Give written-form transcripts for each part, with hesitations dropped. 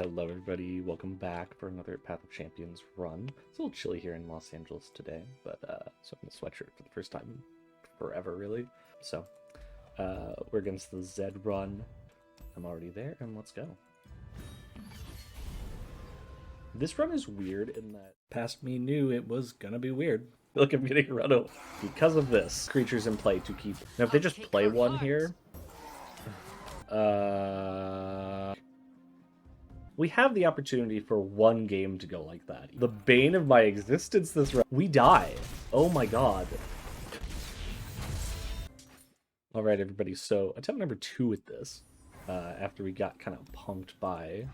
Hello everybody, welcome back for another Path of Champions run. It's a little chilly here in Los Angeles today, but so I'm in a sweatshirt for the first time in forever, really. So, we're against the Z run. I'm already there, and let's go. This run is weird in that past me knew it was gonna be weird. I feel like I'm getting run over because of this. Creatures in play to keep. Now if they just play one here, we have the opportunity for one game to go like that. The bane of my existence this round. We die. Oh my god. Alright everybody, so attempt number 2 with this. After we got kind of punked by...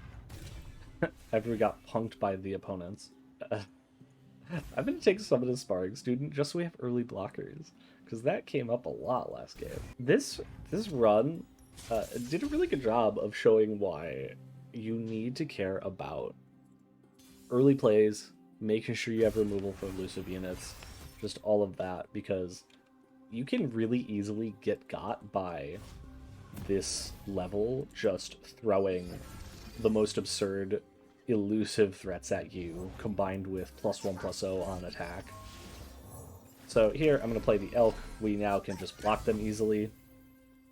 after we got punked by the opponents. I'm going to take some of the sparring student just so we have early blockers. Because that came up a lot last game. This run did a really good job of showing why you need to care about early plays, making sure you have removal for elusive units, just all of that, because you can really easily get got by this level just throwing the most absurd elusive threats at you, combined with +1/+0 on attack. So here, I'm going to play the Elk. We now can just block them easily.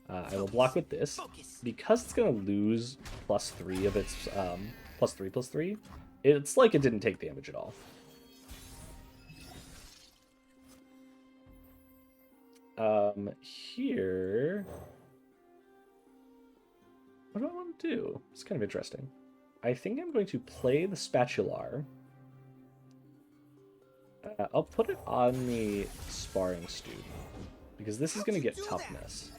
I will block with this. Because it's going to lose +3 of its +3/+3, it's like it didn't take damage at all. Here... what do I want to do? It's kind of interesting. I think I'm going to play the Spatular. I'll put it on the Sparring Student, because this is going to get toughness.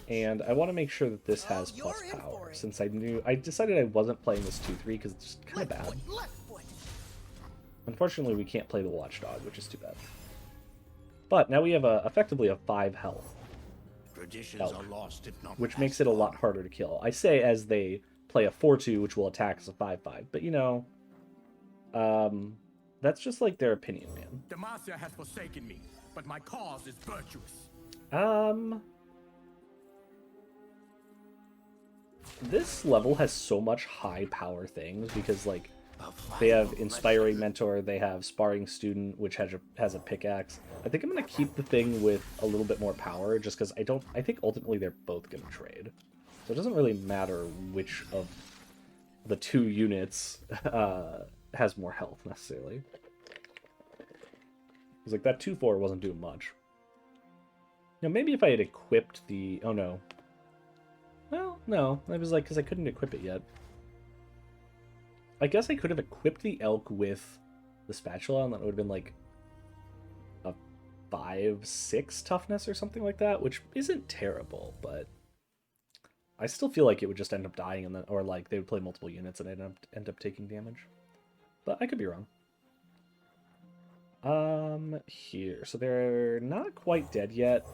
And I want to make sure that this has plus power, since I decided I wasn't playing this 2-3 because it's just kind of bad. Unfortunately, we can't play the Watchdog, which is too bad. But now we have effectively a 5 health Elk, which makes it a lot harder to kill. I say as they play a 4-2, which will attack as a 5-5, but you know, that's just like their opinion, man. Demacia has forsaken me, but my cause is virtuous. This level has so much high power things because, like, they have Inspiring Mentor, they have Sparring Student, which has a pickaxe. I think I'm going to keep the thing with a little bit more power, just because I think ultimately they're both going to trade. So it doesn't really matter which of the two units has more health, necessarily. Because, like, that 2-4 wasn't doing much. Now, maybe if I had equipped the... oh, no. Well, no. It was like, because I couldn't equip it yet. I guess I could have equipped the Elk with the Spatula, and that would have been like a 5-6 toughness or something like that, which isn't terrible, but I still feel like it would just end up dying, and then, or like they would play multiple units and I'd end up taking damage. But I could be wrong. Here. So they're not quite dead yet.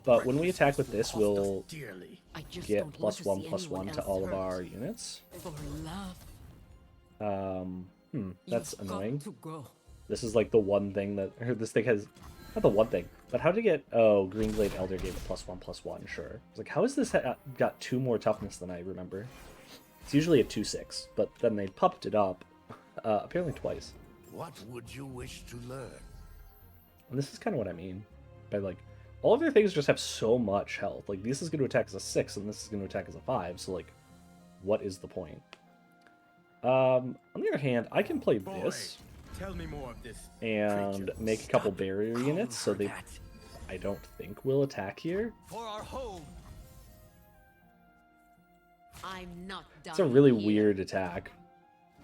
But when we attack with this, we'll get +1/+1 to all of our units. That's annoying. This is like the one thing that, or this thing has, not the one thing, but how to get, oh, Greenglade Elder gave it +1/+1, sure. It's like, how has this got 2 more toughness than I remember? It's usually a 2/6, but then they popped it up, apparently twice. What would you wish to learn? And this is kind of what I mean by, like, all of their things just have so much health. Like, this is going to attack as a 6, and this is going to attack as a 5, so, like, what is the point? On the other hand, I can play this, Tell me more of this and make a couple barrier units, so they, I don't think, will attack here. For our home. I'm not done. It's a really weird attack.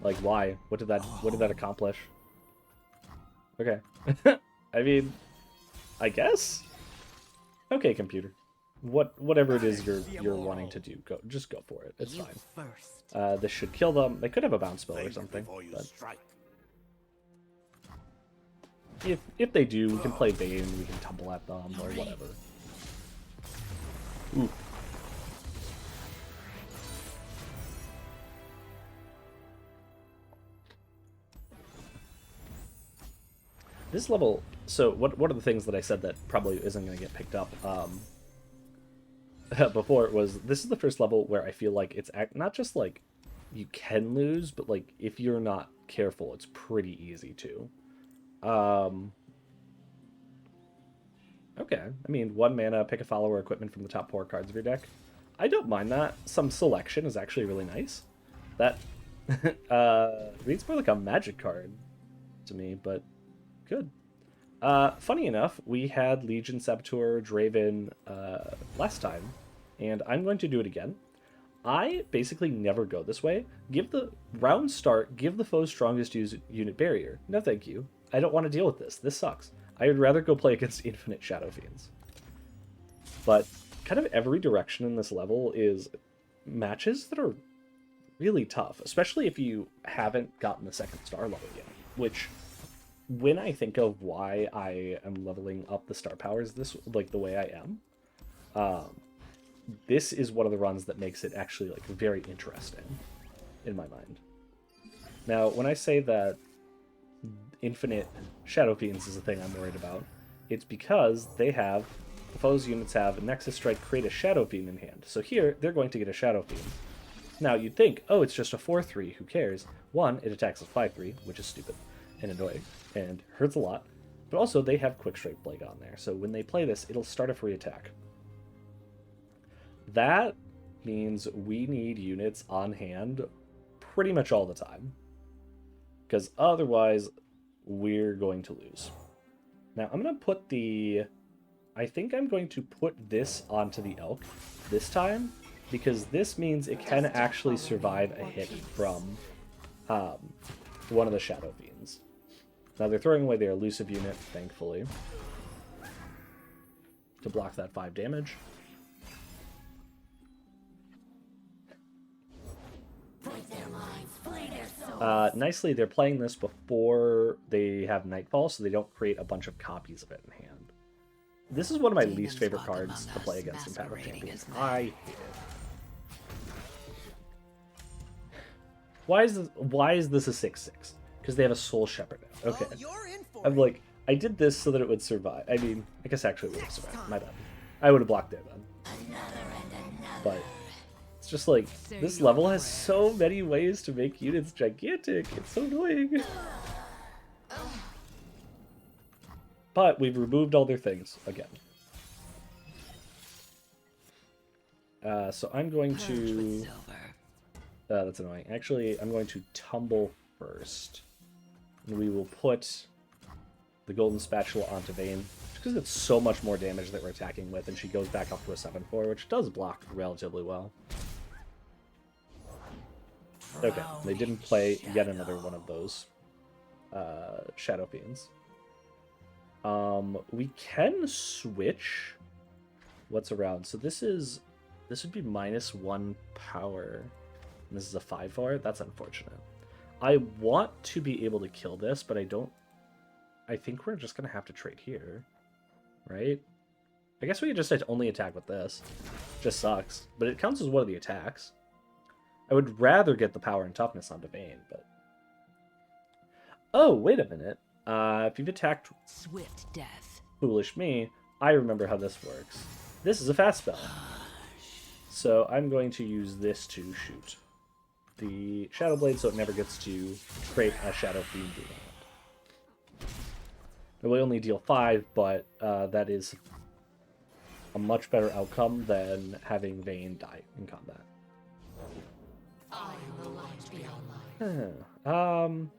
Like, why? What did that accomplish? Okay. I mean, I guess? Okay, computer. Whatever it is you're wanting to do, just go for it. It's fine. This should kill them. They could have a bounce spell or something, but if they do, we can play Vayne, we can tumble at them or whatever. Ooh. This level, so what are the things that I said that probably isn't going to get picked up? Before it was, this is the first level where I feel like it's not just like you can lose, but like if you're not careful, it's pretty easy to. Okay, I mean, 1 mana, pick a follower equipment from the top 4 cards of your deck. I don't mind that. Some selection is actually really nice. That reads more like a magic card to me, but good. Funny enough, we had Legion, Saboteur, Draven last time, and I'm going to do it again. I basically never go this way. Give the round start, give the foe's strongest unit barrier. No thank you. I don't want to deal with this. This sucks. I would rather go play against Infinite Shadow Fiends. But kind of every direction in this level is matches that are really tough, especially if you haven't gotten the 2nd star level yet, which when I think of why I am leveling up the star powers this like the way I am, this is one of the runs that makes it actually like very interesting in my mind. Now, when I say that Infinite Shadow Fiends is the thing I'm worried about, it's because they have, the foe's units have a Nexus Strike, create a Shadow Fiend in hand. So here, they're going to get a Shadow Fiend. Now, you'd think, oh, it's just a 4-3, who cares? One, it attacks as 5-3, which is stupid and annoying, and hurts a lot. But also, they have Quick Strike Blade on there, so when they play this, it'll start a free attack. That means we need units on hand pretty much all the time, because otherwise we're going to lose. Now I'm going to put I think I'm going to put this onto the Elk this time, because this means it can actually survive a hit from one of the Shadow Fiends. Now they're throwing away their elusive unit, thankfully, to block that 5 damage. Nicely, they're playing this before they have Nightfall, so they don't create a bunch of copies of it in hand. This is one of my least favorite cards to play against in Path of Champions. I hate it. Why is this a 6/6? Because they have a Soul Shepherd now. Okay. I'm like, I did this so that it would survive. I mean, I guess actually it would have survived. My bad. I would have blocked there then. But it's just like, this level has so many ways to make units gigantic. It's so annoying. But we've removed all their things again. So I'm going to... that's annoying. Actually, I'm going to tumble first. And we will put the Golden Spatula onto Vayne, because it's so much more damage that we're attacking with, and she goes back up to a 7/4, which does block relatively well. Okay, they didn't play yet another one of those Shadow Fiends. We can switch what's around. So this would be -1 power. And this is a 5/4. That's unfortunate. I want to be able to kill this, but I don't. I think we're just gonna have to trade here, right? I guess we could just only attack with this. Just sucks, but it counts as one of the attacks. I would rather get the power and toughness onto Vayne, but... Oh, wait a minute. If you've attacked Swift death. Foolish Me, I remember how this works. This is a fast spell. So I'm going to use this to shoot the Shadow Blade so it never gets to create a Shadow Fiend in hand. It will only deal 5, but that is a much better outcome than having Vayne die in combat. I am the light beyond life.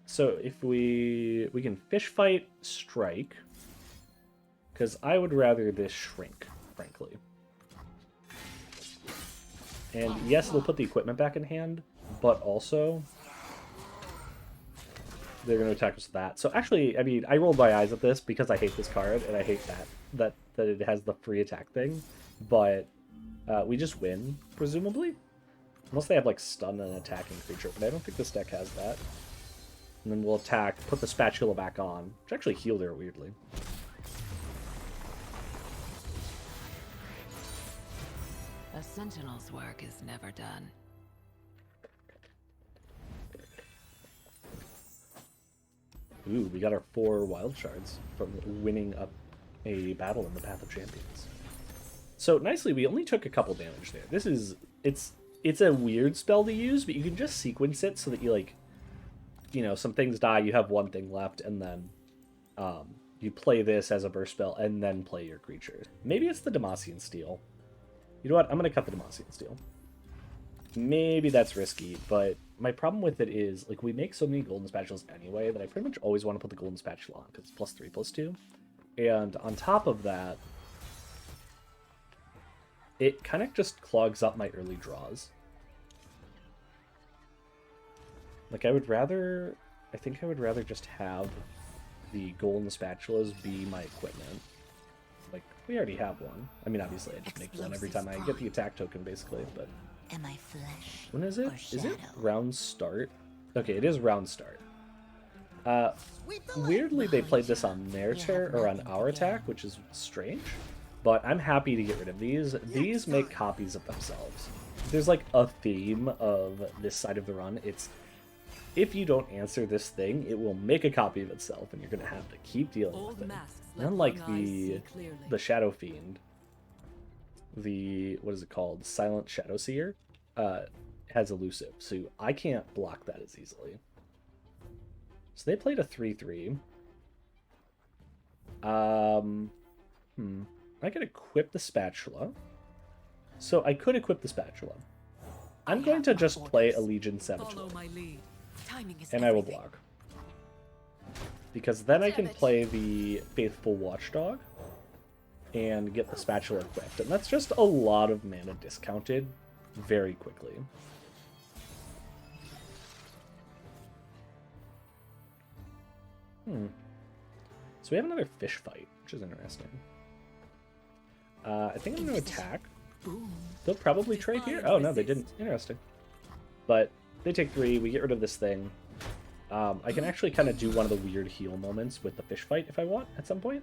So if we can fish fight strike, because I would rather this shrink, frankly. And yes, it'll put the equipment back in hand, but also they're going to attack us with that. So actually, I mean, I rolled my eyes at this because I hate this card and I hate that it has the free attack thing, but we just win, presumably. Unless they have, like, stun and attacking creature, but I don't think this deck has that. And then we'll attack, put the spatula back on, which actually healed her, weirdly. A sentinel's work is never done. Ooh, we got our 4 wild shards from winning a battle in the Path of Champions. So, nicely, we only took a couple damage there. It's it's a weird spell to use, but you can just sequence it so that you, like, you know, some things die, you have one thing left, and then you play this as a burst spell, and then play your creatures. Maybe it's the Demacian Steel. You know what? I'm going to cut the Demacian Steel. Maybe that's risky, but my problem with it is, like, we make so many golden spatulas anyway that I pretty much always want to put the golden spatula on, because it's +3/+2. And on top of that, it kind of just clogs up my early draws. Like, I think I would rather just have the golden spatulas be my equipment. Like, we already have one. I mean, obviously, I just make one every time I get the attack token, basically, but... Am I flesh? When is it? Or Is it shadow? round start? Okay, it is round start. Weirdly, they played this on their turn, or on our attack, which is strange. But I'm happy to get rid of these. These make copies of themselves. There's like a theme of this side of the run. It's, if you don't answer this thing, it will make a copy of itself, and you're going to have to keep dealing with it. Unlike the Shadow Fiend, the, what is it called? Silent Shadow Seer, has elusive, so I can't block that as easily. So they played a 3/3. I could equip the spatula. So I could equip the spatula. I'm going to just play a Legion Savage Lord, and I will block. Because then I can play the Faithful Watchdog and get the spatula equipped. And that's just a lot of mana discounted very quickly. So we have another fish fight, which is interesting. I think I'm going to attack. They'll probably trade here. Oh, no, they didn't. Interesting. But they take 3. We get rid of this thing. I can actually kind of do one of the weird heal moments with the fish fight if I want at some point.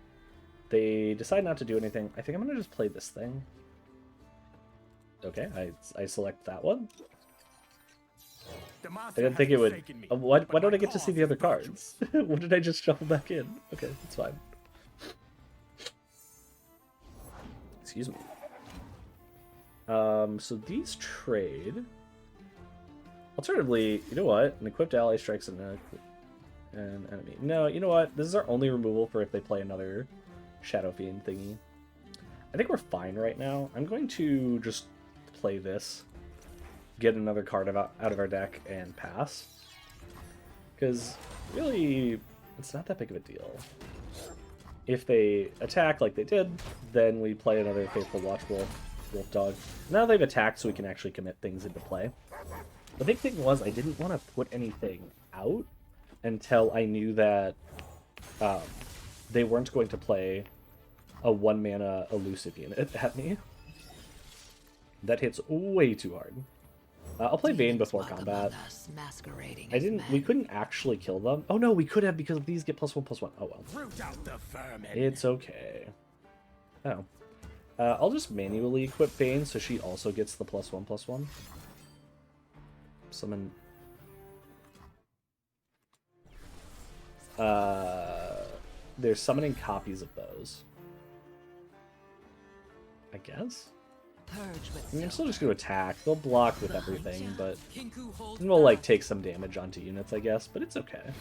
They decide not to do anything. I think I'm going to just play this thing. Okay, I select that one. I didn't think it would... why don't I get to see the other cards? What did I just shuffle back in? Okay, that's fine. Excuse me. So these trade. Alternatively, you know what? An equipped ally strikes an enemy. No, you know what? This is our only removal for if they play another Shadow Fiend thingy. I think we're fine right now. I'm going to just play this. Get another card out of our deck and pass. Because, really, it's not that big of a deal. If they attack like they did, then we play another Faithful Wolf Dog. Now they've attacked, so we can actually commit things into play. The big thing was I didn't want to put anything out until I knew that they weren't going to play a 1-mana elusive unit at me. That hits way too hard. I'll play Vayne before combat. We couldn't actually kill them. Oh no, we could have because these get +1/+1. Oh well. Root out the vermin. It's okay. Oh. I'll just manually equip Vayne so she also gets the +1/+1. Summon. They're summoning copies of those. I guess? I mean, I'm still just going to attack. They'll block with everything, but then we'll, like, take some damage onto units, I guess, but it's okay.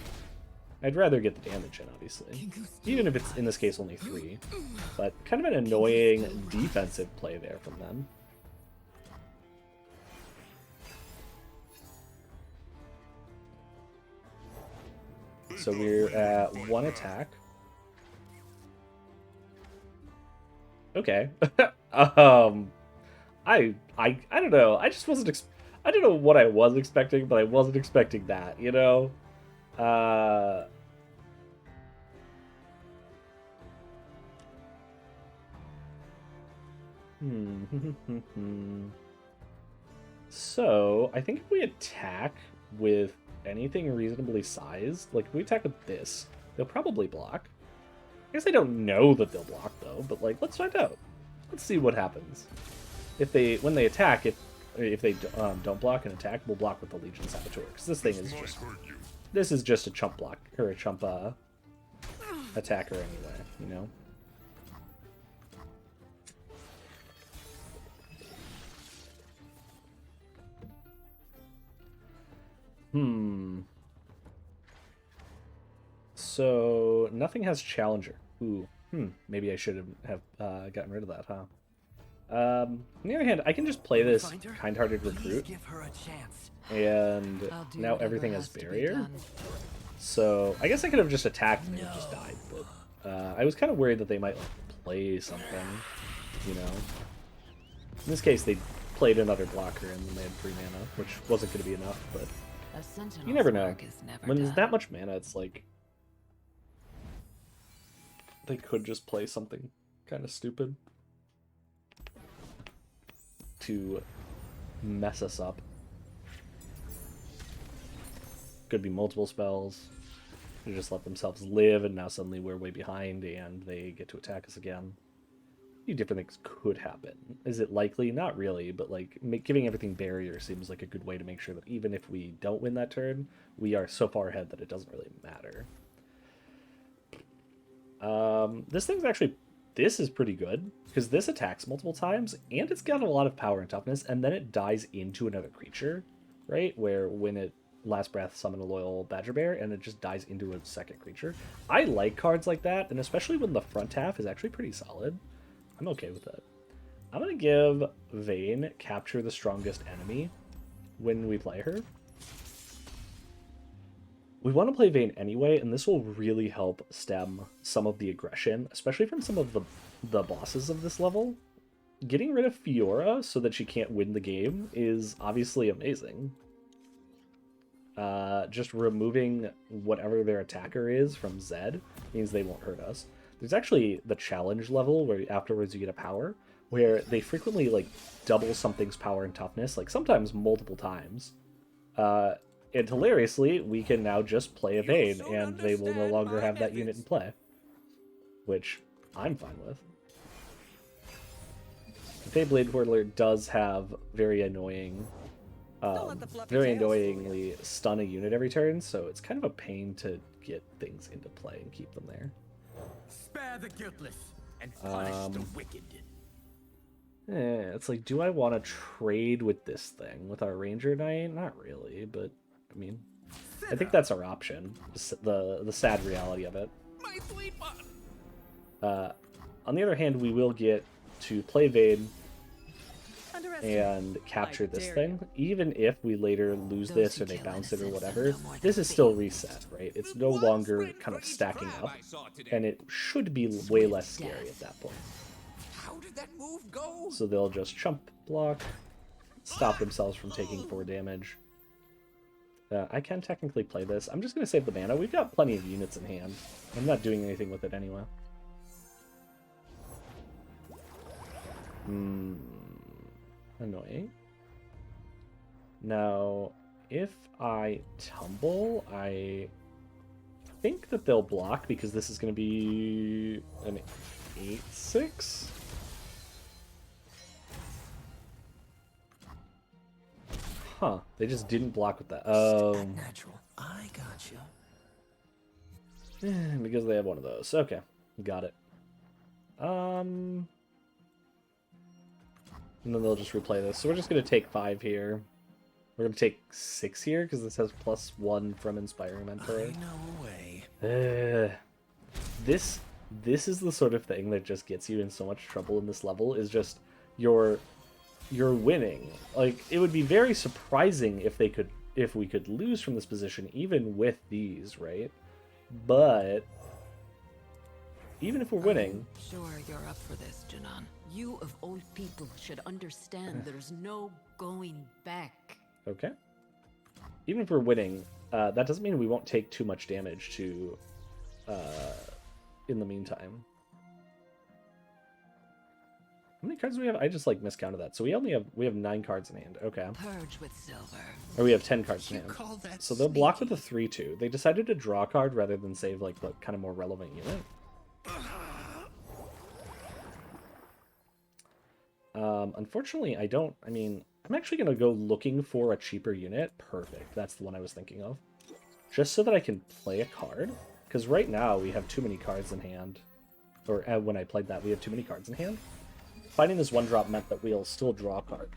I'd rather get the damage in, obviously. Even if it's, in this case, only 3. But kind of an annoying defensive play there from them. So we're at 1 attack. Okay. I don't know. I just wasn't. I don't know what I was expecting, but I wasn't expecting that. You know. So I think if we attack with anything reasonably sized, like if we attack with this, they'll probably block. I guess I don't know that they'll block though, but like let's find out. Let's see what happens. When they attack, if they don't block and attack, we'll block with the Legion Saboteur because this thing is just a chump block or a chump attacker anyway, you know. So nothing has challenger. Ooh. Maybe I should have gotten rid of that, huh? On the other hand, I can just play this kind-hearted recruit, Give her a chance. and I'll do now whatever everything has has to be barrier. done. So I guess I could have just attacked and it would just died, but I was kind of worried that they might like play something, you know. In this case, they played another blocker and then they had 3 mana, which wasn't going to be enough, but A sentinel's you never know. work is never When there's done. that much mana, it's like they could just play something kind of stupid to mess us up. Could be multiple spells. They just let themselves live, and now suddenly we're way behind, and they get to attack us again. A few different things could happen. Is it likely? Not really, but like giving everything barrier seems like a good way to make sure that even if we don't win that turn, we are so far ahead that it doesn't really matter. This thing's actually, this is pretty good, because this attacks multiple times, and it's got a lot of power and toughness, and then it dies into another creature, right? Where when it last breath summon a loyal badger bear, and it just dies into a second creature. I like cards like that, and especially when the front half is actually pretty solid. I'm okay with that. I'm going to give Vayne capture the strongest enemy when we play her. We want to play Vayne anyway, and this will really help stem some of the aggression, especially from some of the bosses of this level. Getting rid of Fiora so that she can't win the game is obviously amazing. Just removing whatever their attacker is from Zed means they won't hurt us. There's actually the challenge level where afterwards you get a power, where they frequently like double something's power and toughness, like sometimes multiple times. And hilariously, we can now just play a Vayne, and they will no longer have that unit in play. Which I'm fine with. Beyblade Whirler does have very annoyingly stun a unit every turn, so it's kind of a pain to get things into play and keep them there. Spare the guiltless and punish the wicked. It's like, do I want to trade with this thing? With our Ranger Knight? Not really, but, I mean, I think that's our option. The sad reality of it. My sweet one. On the other hand, we will get to play Vayne and capture this thing. Even if we later lose this or they bounce it or whatever, this is still reset, right? It's no longer kind of stacking up, and it should be way less scary at that point. How did that move go? So they'll just chump block, stop themselves from taking 4 damage. I can technically play this. I'm just going to save the mana. We've got plenty of units in hand. I'm not doing anything with it anyway. Annoying. Now, if I tumble, I think that they'll block because this is going to be an 8/6. Huh, they just didn't block with that. Natural. I got you. Because they have one of those. Okay, got it. And then they'll just replay this. So we're just going to take 5 here. We're going to take 6 here because this has +1 from Inspiring Mentor. I know a way. This is the sort of thing that just gets you in so much trouble in this level, is just you're winning. Like, it would be very surprising if we could lose from this position even with these, right? But even if we're winning, Sure, you're up for this, Janan. You of old people should understand there's no going back. okay. Even if we're winning, that doesn't mean we won't take too much damage to in the meantime. How many cards do we have? I just like miscounted that. So we have 9 cards in hand. Okay. Purge with silver. Or we have 10 cards in You hand. call that So they'll block with a 3/2. They decided to draw a card rather than save like the kind of more relevant unit. Unfortunately, I'm actually going to go looking for a cheaper unit. Perfect. That's the one I was thinking of. Just so that I can play a card. Because right now we have too many cards in hand. Or when I played that, we have too many cards in hand. Finding this 1-drop meant that we'll still draw a card.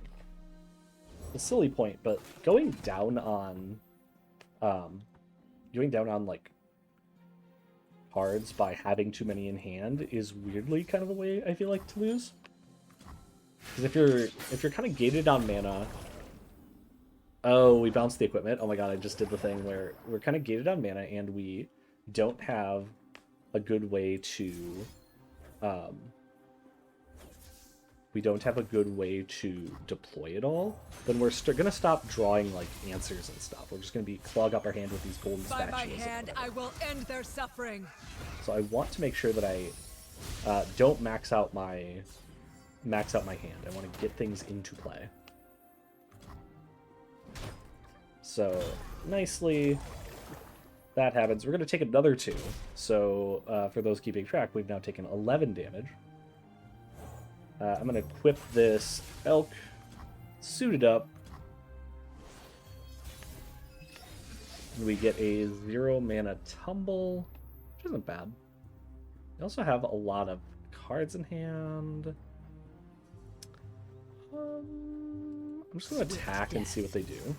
A silly point, but going down on going down on like cards by having too many in hand is weirdly kind of the way I feel like to lose. Because if you're kind of gated on mana, oh, we bounced the equipment. Oh my god, I just did the thing where we're kind of gated on mana and we don't have a good way to deploy it all, then we're gonna stop drawing like answers and stuff. We're just gonna be clog up our hand with these golden By my spatulas. hand, I will end their suffering. So I want to make sure that I don't max out my hand. I want to get things into play. So nicely, that happens. We're going to take another 2. So for those keeping track, we've now taken 11 damage. I'm going to equip this elk, suit it up. We get a 0 mana tumble, which isn't bad. We also have a lot of cards in hand. I'm just going to attack and see what they do.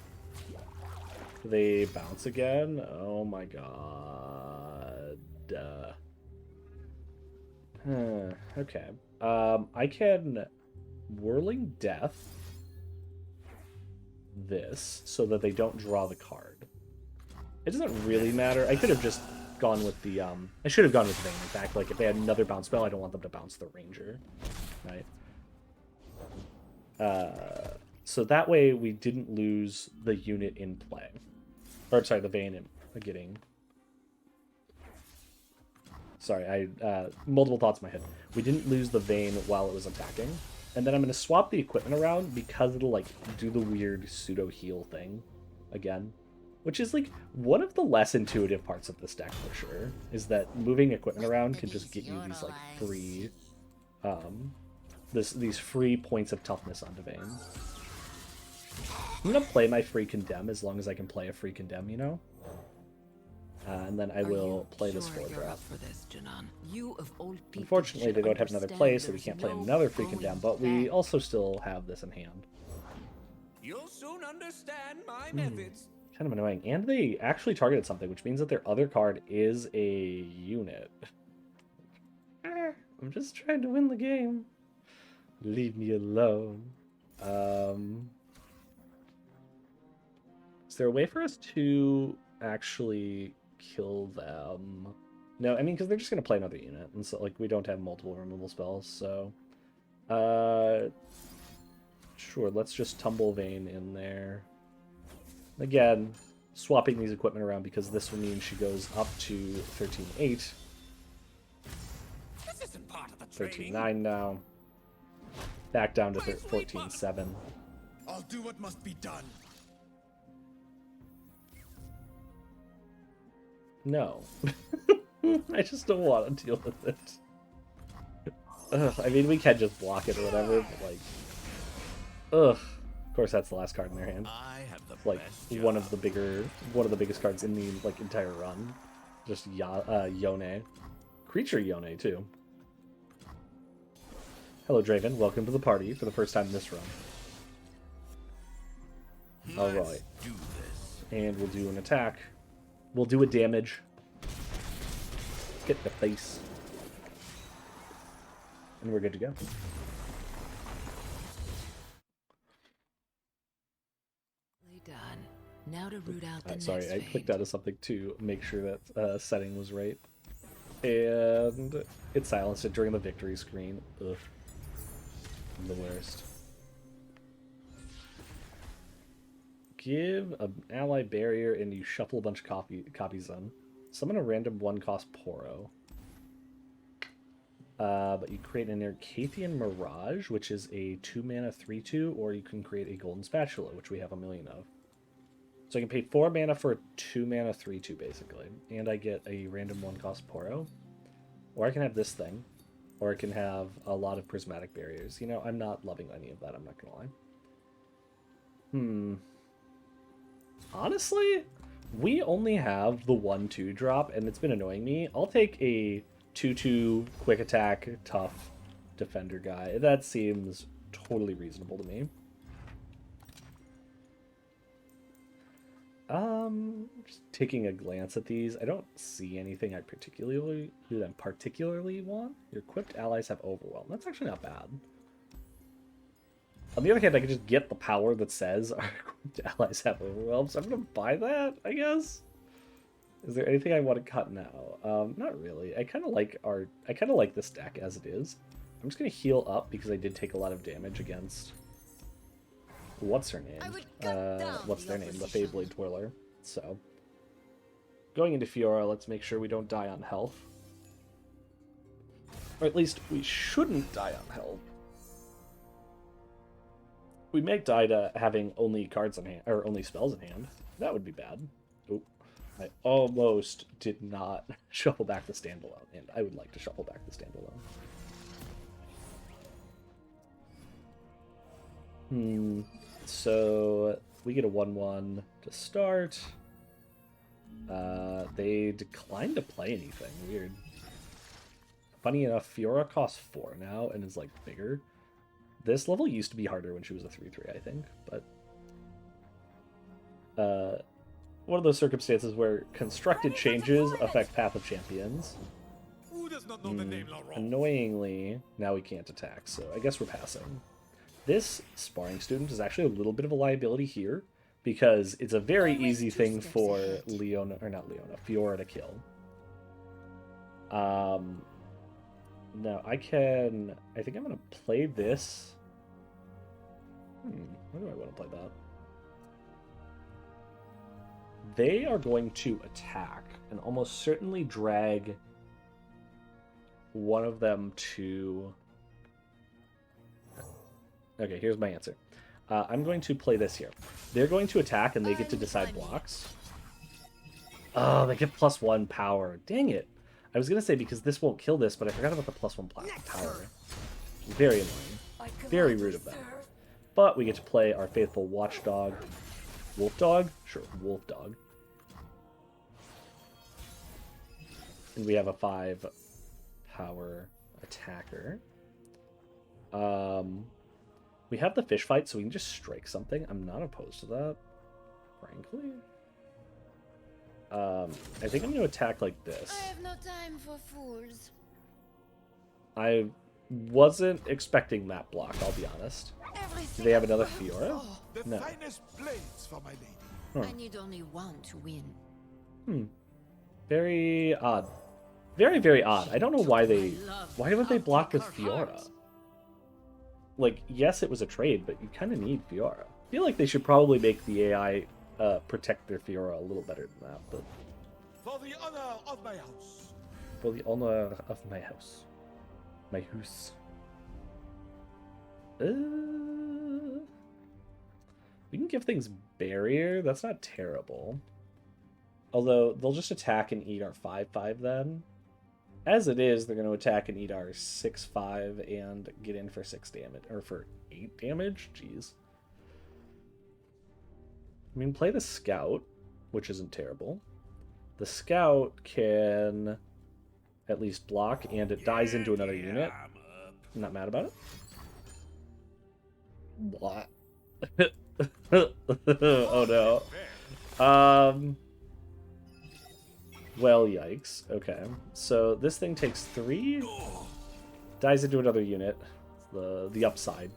Do they bounce again? Oh my god. Okay. I can Whirling Death this so that they don't draw the card. It doesn't really matter. I could have just gone with the I should have gone with Vayne. In fact, like if they had another bounce spell, I don't want them to bounce the Ranger, right? So that way we didn't lose the unit in play, or sorry, the Vayne getting. Sorry, multiple thoughts in my head. We didn't lose the Vayne while it was attacking, and then I'm going to swap the equipment around because it'll like do the weird pseudo heal thing again. Which is like one of the less intuitive parts of this deck for sure, is that moving equipment around can just get you these like free these free points of toughness onto Vayne. I'm gonna play my free condemn as long as I can play a free condemn, you know? And then I will play this 4-drop. Unfortunately, they don't have another play, so we can't play another free condemn, but we also still have this in hand. You'll soon understand my methods. Kind of annoying. And they actually targeted something, which means that their other card is a unit. I'm just trying to win the game. Leave me alone. Is there a way for us to actually kill them? No, I mean, because they're just going to play another unit. And so, like, we don't have multiple removal spells, so... Sure, let's just tumble Vayne in there. Again, swapping these equipment around because this will mean she goes up to 13.8. This isn't part of the training. 13.9 now. Back down to 14.7. I'll do what must be done. No. I just don't want to deal with it. Ugh, I mean, we can just block it or whatever, but like... Ugh. Of course, that's the last card in their hand. I have the Like best one job. of the biggest cards in the like entire run. Just Yone. Creature Yone too. Hello Draven, welcome to the party for the first time in this run. Alright. Do this. And we'll do an attack. We'll do a damage. Get the face. And we're good to go. Done. Now to root out the Sorry, next I clicked fate. out of something to make sure that setting was right. And it silenced it during the victory screen. Ugh. The worst. Give an ally barrier and you shuffle a bunch of copies in. Summon a random 1-cost Poro. But you create an Arcathian Mirage, which is a 2-mana 3/2, or you can create a Golden Spatula, which we have a million of. So I can pay 4 mana for a 2-mana 3/2, basically. And I get a random 1-cost Poro. Or I can have this thing. Or I can have a lot of Prismatic Barriers. You know, I'm not loving any of that, I'm not gonna lie. Honestly, we only have the 1/2 drop, and it's been annoying me. I'll take a 2/2 quick attack, tough defender guy. That seems totally reasonable to me. Just taking a glance at these, I don't see anything I particularly want. Your equipped allies have overwhelm. That's actually not bad. On the other hand, I could just get the power that says our equipped allies have overwhelm, so I'm gonna buy that, I guess. Is there anything I want to cut now? Not really. I kind of like this deck as it is. I'm just gonna heal up because I did take a lot of damage against. What's her name? What's their name? The Feyblade Twirler. So, going into Fiora, let's make sure we don't die on health. Or at least we shouldn't die on health. We may die to having only cards in hand, or only spells in hand. That would be bad. Oop. I almost did not shuffle back the standalone, and I would like to shuffle back the standalone. So we get a 1/1 to start. They declined to play anything. Weird. Funny enough, Fiora costs 4 now and is like bigger. This level used to be harder when she was a 3/3, I think, but one of those circumstances where constructed changes affect Path of Champions. Who does not know the name Laurent? Annoyingly, now we can't attack, so I guess we're passing. This sparring student is actually a little bit of a liability here, because it's a very easy thing for Fiora to kill. Now I think I'm going to play this. Where do I want to play that? They are going to attack and almost certainly drag one of them to... Okay, here's my answer. I'm going to play this here. They're going to attack, and they get to decide blocks. Oh, they get +1 power. Dang it. I was going to say because this won't kill this, but I forgot about the +1 power. Very annoying. Very rude of them. But we get to play our faithful watchdog. Wolf dog? Sure, wolf dog. And we have a 5 power attacker. We have the fish fight, so we can just strike something. I'm not opposed to that, frankly. I think I'm going to attack like this. I have no time for fools. I wasn't expecting that block, I'll be honest. Do they have another Fiora? No. I need only one to win. Very odd. Very, very odd. I don't know why would they block with Fiora? Like, yes, it was a trade, but you kind of need Fiora. I feel like they should probably make the AI protect their Fiora a little better than that, but... For the honor of my house. For the honor of my house. My house. We can give things barrier. That's not terrible. Although, they'll just attack and eat our 5/5 then. As it is, they're going to attack and eat our 6/5 and get in for 6 damage. Or for 8 damage? Jeez. I mean, play the Scout, which isn't terrible. The Scout can at least block, and it dies into another unit. I'm not mad about it. What? Oh no. Well, yikes. Okay. So this thing takes 3, dies into another unit. The upside.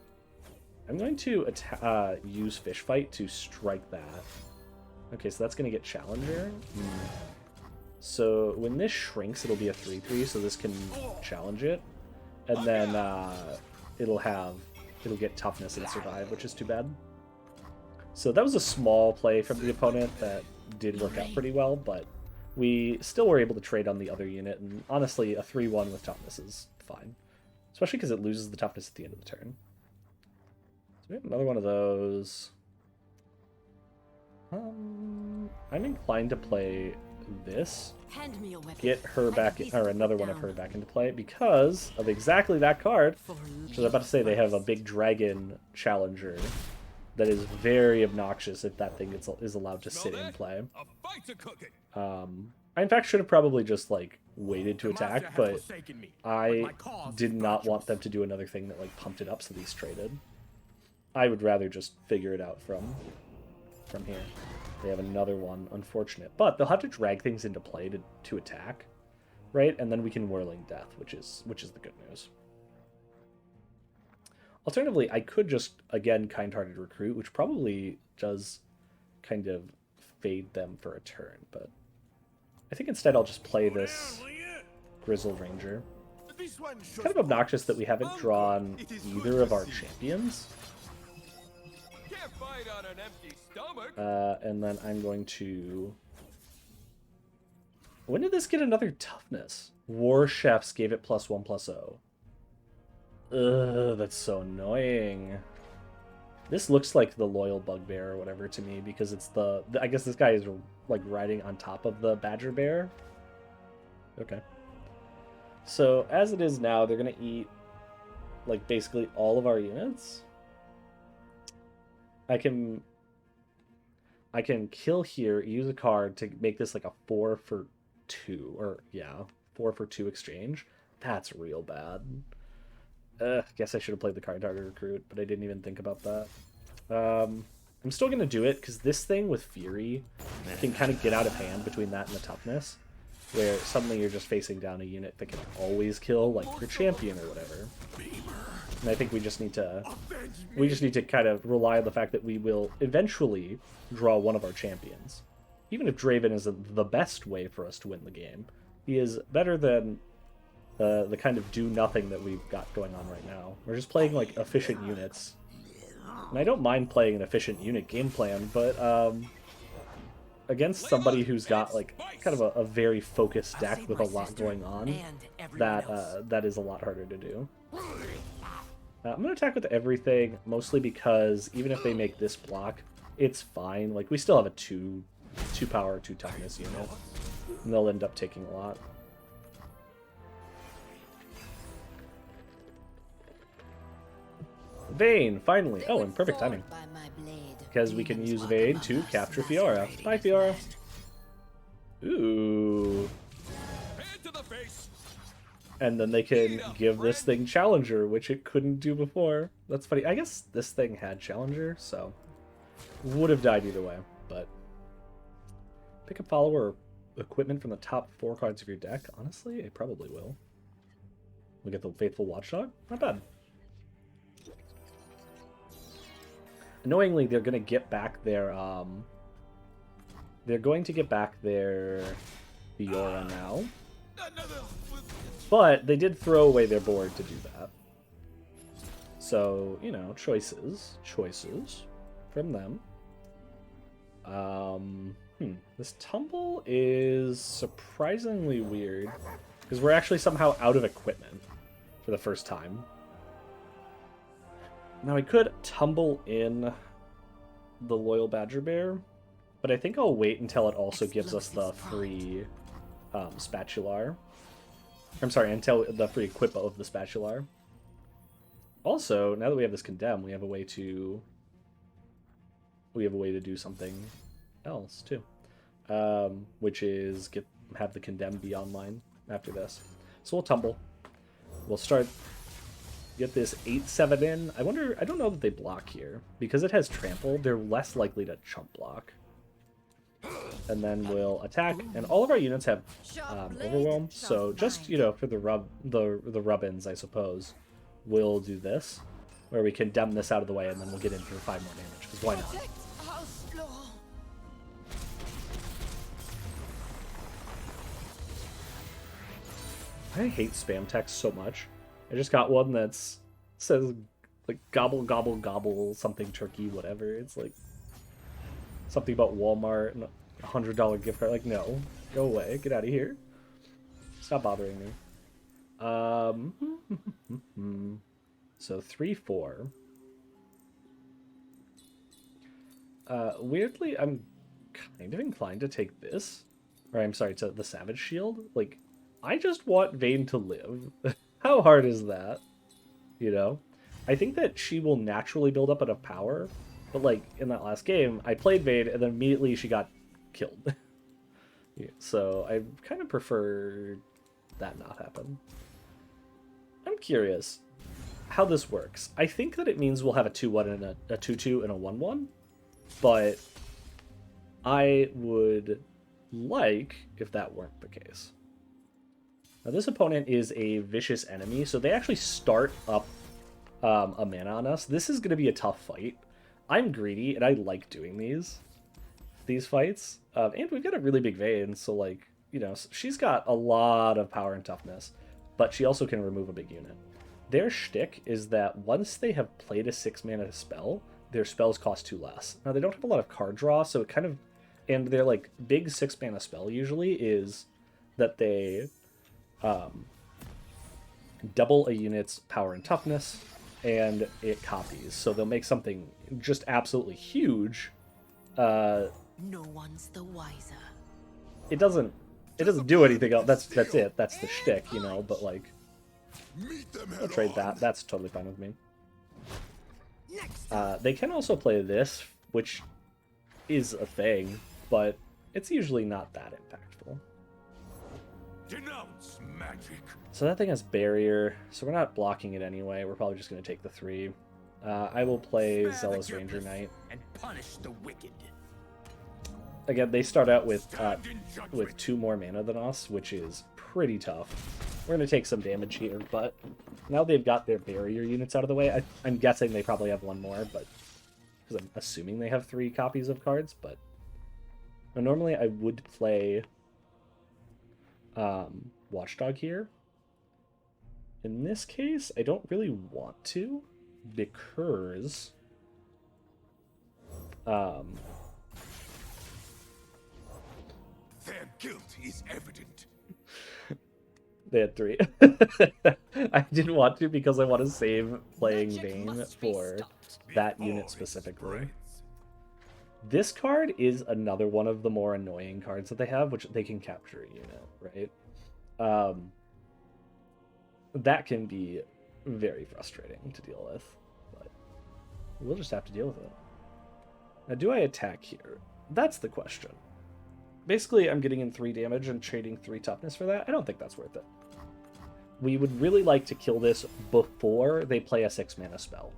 I'm going to use Fish Fight to strike that. Okay, so that's going to get Challenger. So when this shrinks, it'll be a 3/3, so this can challenge it. And then it'll get Toughness and Survive, which is too bad. So that was a small play from the opponent that did work out pretty well, but we still were able to trade on the other unit, and honestly, a 3/1 with Toughness is fine. Especially because it loses the Toughness at the end of the turn. So we have another one of those. I'm inclined to play this. Hand me a weapon. Get her back, or another one of her back into play, because of exactly that card. Which I was about to say, they have a big dragon challenger that is very obnoxious if that thing is allowed to sit in play. I in fact should have probably just like waited to attack, but I did not want them to do another thing that like pumped it up so these traded. I would rather just figure it out from here. They have another one, unfortunate. But they'll have to drag things into play to attack, right? And then we can Whirling Death, which is the good news. Alternatively, I could just, again, Kind-Hearted Recruit, which probably does kind of fade them for a turn. But I think instead I'll just play this Grizzled Ranger. Kind of obnoxious that we haven't drawn either of our champions. And then I'm going to... When did this get another toughness? War Chefs gave it +1/+0. Ugh, that's so annoying. This looks like the Loyal Bugbear or whatever to me because it's the I guess this guy is like riding on top of the Badger Bear. Okay. So as it is now, they're gonna eat like basically all of our units. I can kill here, use a card to make this like a 4-for-2, or yeah, 4-for-2 exchange. That's real bad. Guess I should have played the Kind-Hearted Recruit, but I didn't even think about that. I'm still gonna do it because this thing with Fury can kind of get out of hand between that and the toughness, where suddenly you're just facing down a unit that can always kill, like your champion or whatever. And I think we just need to kind of rely on the fact that we will eventually draw one of our champions. Even if Draven isn't the best way for us to win the game, he is better than the kind of do-nothing that we've got going on right now. We're just playing, like, efficient units. And I don't mind playing an efficient unit game plan, but against somebody who's got, like, kind of a very focused deck with a lot going on, that is a lot harder to do. I'm going to attack with everything, mostly because even if they make this block, it's fine. Like, we still have a 2 power, 2 toughness unit, and they'll end up taking a lot. Vayne, finally! Oh, and perfect timing. Because we can use Vayne to capture Fiora. Bye, Fiora! Ooh. And then they can give this thing Challenger, which it couldn't do before. That's funny. I guess this thing had Challenger, so... would have died either way, but... Pick a follower or equipment from the top 4 cards of your deck. Honestly, it probably will. We get the Faithful Watchdog. Not bad. Annoyingly, they're going to get back their, they're going to get back their Fiora now. But they did throw away their board to do that. So, you know, choices from them. This tumble is surprisingly weird because we're actually somehow out of equipment for the first time. Now I could tumble in the Loyal Badger Bear, but I think I'll wait until it also gives us the free Spatular. I'm sorry, until the free equip of the Spatular. Also, now that we have this Condemn, we have a way to do something else too, which is have the Condemn be online after this. So we'll tumble. We'll start. Get this 8/7 in. I don't know that they block here. Because it has trample, they're less likely to chump block. And then we'll attack, and all of our units have overwhelm, so just, you know, for the rub-ins, I suppose, we'll do this, where we condemn this out of the way, and then we'll get in for 5 more damage, because why not? I hate spam text so much. I just got one that says, like, gobble, gobble, gobble, something turkey, whatever. It's like something about Walmart and a $100 gift card. Like, no, go away, get out of here. Stop bothering me. So 3/4. Weirdly, I'm kind of inclined to take this. Or I'm sorry, to the Savage Shield. Like, I just want Vayne to live. How hard is that? You know? I think that she will naturally build up enough power, but like in that last game, I played Vayne and then immediately she got killed. Yeah, so I kind of prefer that not happen. I'm curious how this works. I think that it means we'll have a 2/1 and a 2/2 and a 1/1, but I would like if that weren't the case. Now, this opponent is a vicious enemy, so they actually start up a mana on us. This is going to be a tough fight. I'm greedy, and I like doing these fights. And we've got a really big Vayne, so, like, you know, she's got a lot of power and toughness, but she also can remove a big unit. Their shtick is that once they have played a 6-mana spell, their spells cost 2 less. Now, they don't have a lot of card draw, so it kind of... And their, like, big 6-mana spell usually is that they double a unit's power and toughness, and it copies. So they'll make something just absolutely huge. No one's the wiser. It doesn't do anything else. That's it. That's the shtick, you know, but, like... I'll trade that. That's totally fine with me. They can also play this, which is a thing, but it's usually not that impactful. Denounce magic. So that thing has barrier, so we're not blocking it anyway. We're probably just going to take the 3. I will play Zealous Ranger Knight. And punish the wicked. Again, they start out with 2 more mana than us, which is pretty tough. We're going to take some damage here, but now they've got their barrier units out of the way. I'm guessing they probably have 1 more, but because I'm assuming they have 3 copies of cards. But normally I would play Watchdog here. In this case, I don't really want to, because their guilt is evident. they had 3. I didn't want to because I want to save playing Vayne for that unit specifically. This card is another one of the more annoying cards that they have, which they can capture a unit, right? That can be very frustrating to deal with, but we'll just have to deal with it. Now, do I attack here? That's the question. Basically, I'm getting in 3 damage and trading 3 toughness for that. I don't think that's worth it. We would really like to kill this before they play a 6-mana spell.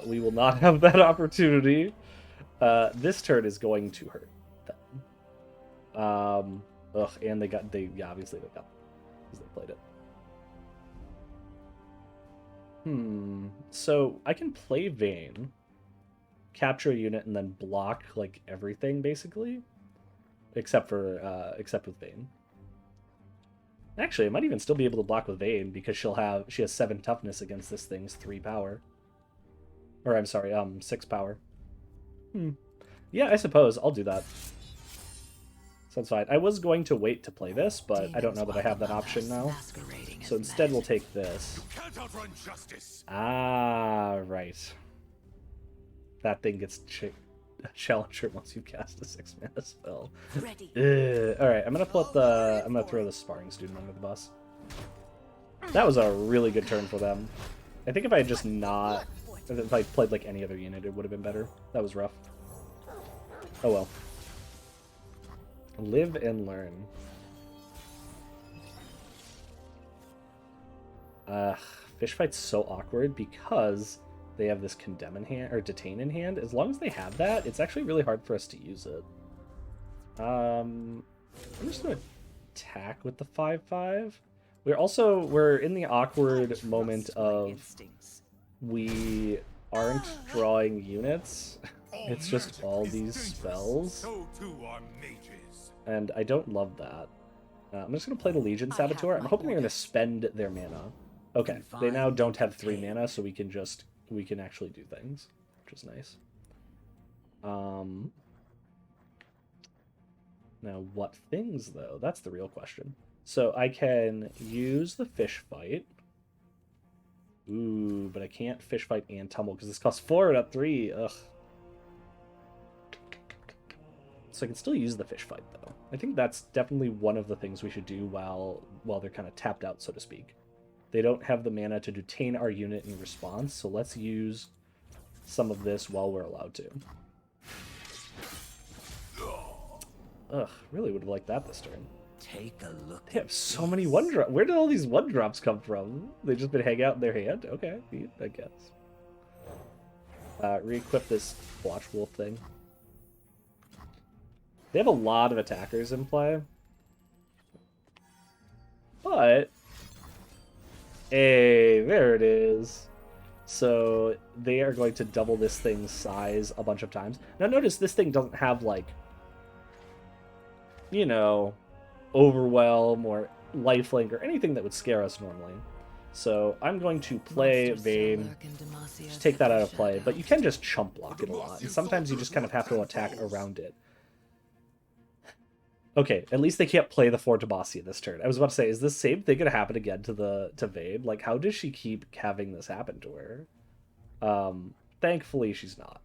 We will not have that opportunity. This turn is going to hurt them. And yeah, obviously they got, because they played it. So I can play Vayne, capture a unit, and then block, like, everything, basically. Except with Vayne. Actually, I might even still be able to block with Vayne, because she has 7 toughness against this thing's 3 power. Or, I'm sorry, 6 power. Yeah, I suppose. I'll do that. Sounds fine. I was going to wait to play this, but I don't know that I have that option now. So instead we'll take this. Can't outrun justice. Ah, right. That thing gets a challenger once you cast a 6-mana spell. Ready. Alright, I'm gonna throw the sparring student under the bus. That was a really good turn for them. I think if I had just not... If I played like any other unit, it would have been better. That was rough. Oh well. Live and learn. Fish fight's so awkward because they have this condemn in hand, or detain in hand. As long as they have that, it's actually really hard for us to use it. I'm just gonna attack with the 5/5. We're in the awkward moment of we aren't drawing units. It's just all these spells. So too are mages. And I don't love that. I'm just going to play the Legion Saboteur. I'm hoping they're going to spend their mana. Okay, they now don't have 3 mana, so we can actually do things, which is nice. Now, what things, though? That's the real question. So I can use the fish fight. Ooh, but I can't fish fight and tumble because this costs 4 out of 3. Ugh. So I can still use the fish fight, though. I think that's definitely one of the things we should do while they're kind of tapped out, so to speak. They don't have the mana to detain our unit in response, so let's use some of this while we're allowed to. Ugh, really would have liked that this turn. Take a look. They have so many 1-drops. Where did all these 1-drops come from? They've just been hanging out in their hand? Okay, I guess. Re-equip this Watch Wolf thing. They have a lot of attackers in play. But, hey, there it is. So they are going to double this thing's size a bunch of times. Now notice this thing doesn't have, like, you know, overwhelm or lifelink or anything that would scare us normally. So I'm going to play Vayne, just take that out of play, but you can just chump block it a lot, and sometimes you just kind of have to attack around it. Okay, at least they can't play the 4 Demacia this turn. I was about to say, is this same thing gonna happen again to Vayne? Like, how does she keep having this happen to her? Thankfully she's not.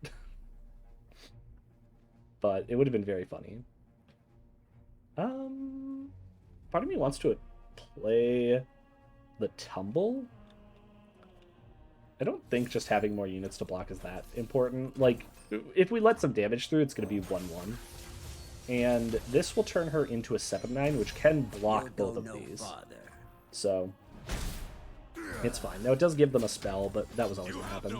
But it would have been very funny. Part of me wants to play the Tumble. I don't think just having more units to block is that important. Like, if we let some damage through, it's gonna be 1-1. And this will turn her into a 7-9, which can block both of these. So, it's fine. Now, it does give them a spell, but that was always going to happen.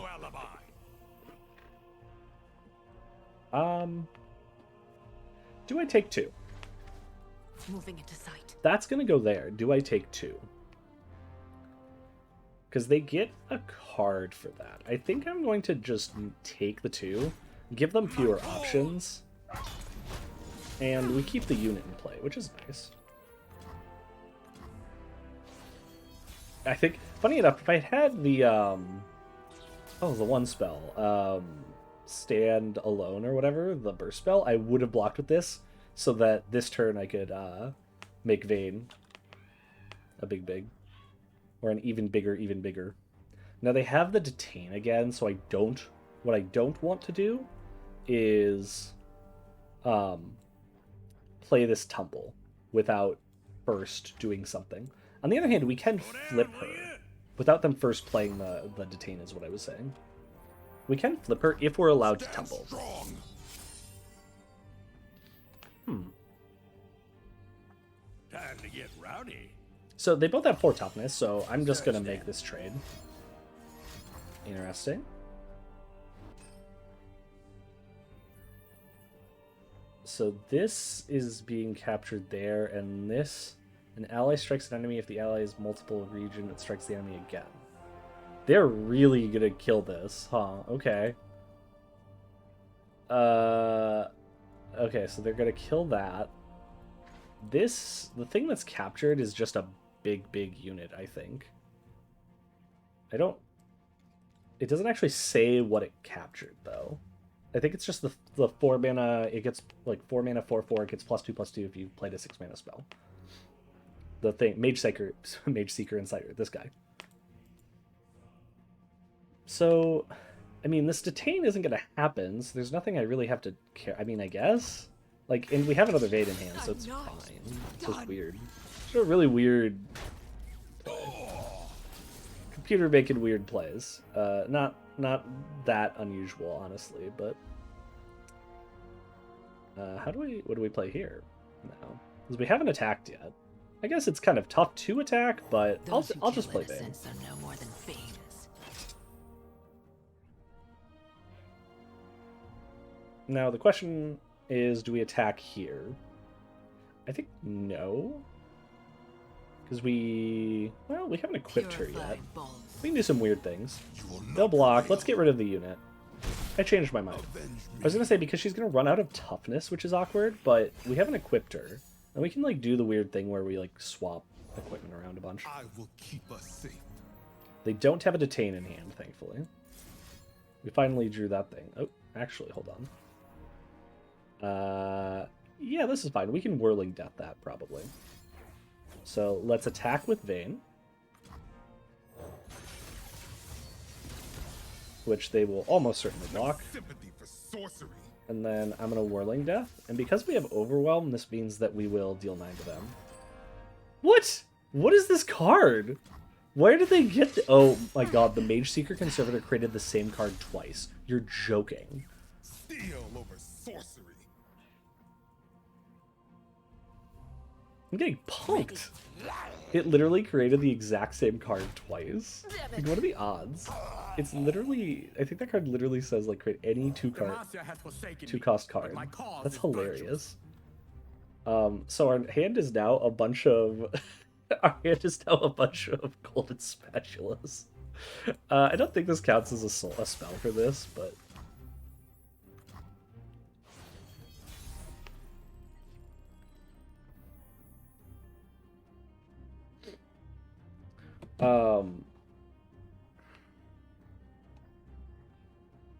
Do I take 2? Moving into sight. That's going to go there. Do I take 2? Because they get a card for that. I think I'm going to just take the 2, give them fewer options, and we keep the unit in play, which is nice. I think, funny enough, if I had the, the one spell, Stand Alone or whatever, the burst spell, I would have blocked with this, so that this turn I could, make Vayne a big. Or an even bigger. Now they have the Detain again, so what I don't want to do is, play this Tumble without first doing something. On the other hand, we can flip her without them first playing the Detain, is what I was saying. We can flip her if we're allowed to Tumble. Time to get rowdy. So they both have 4 toughness, so I'm just going to make this trade. Interesting. So this is being captured there, and this... An ally strikes an enemy if the ally is multiple region, it strikes the enemy again. They're really gonna kill this, huh? Okay. Okay, so they're gonna kill that. The thing that's captured is just a big unit, I think. It doesn't actually say what it captured, though. I think it's just the 4 mana, it gets, like, 4 mana, 4/4, it gets +2/+2 if you played a 6 mana spell. The thing, Mage Seeker Insider, this guy. So, I mean, this Detain isn't going to happen, so there's nothing I really have to care. I mean, I guess? Like, and we have another Vayne in hand, so it's fine. It's just weird. It's a really weird play. Computer making weird plays. Not that unusual, honestly, but... what do we play here? No. Because we haven't attacked yet. I guess it's kind of tough to attack, but I'll just play Vayne. No more than fiends. Now the question is, do we attack here? I think no. Because we haven't equipped her yet. We can do some weird things. They'll block. Let's get rid of the unit. I changed my mind. I was going to say because she's going to run out of toughness, which is awkward, but we haven't equipped her. And we can, like, do the weird thing where we, like, swap equipment around a bunch. I will keep us safe. They don't have a Detain in hand, thankfully. We finally drew that thing. Oh, actually, hold on. Yeah, this is fine. We can Whirling Death that, probably. So, let's attack with Vayne. Which they will almost certainly block. Sympathy for sorcery. And then I'm going to Whirling Death. And because we have Overwhelm, this means that we will deal 9 to them. What? What is this card? Where did they get oh my god, the Mage Seeker Conservator created the same card twice. You're joking. Steal over sorcery. I'm getting punked. It literally created the exact same card twice. Like, what are the odds? It's literally... I think that card literally says, like, create any 2-cost card. That's hilarious. So our hand is now a bunch of our hand is now a bunch of golden spatulas. I don't think this counts as a spell for this, but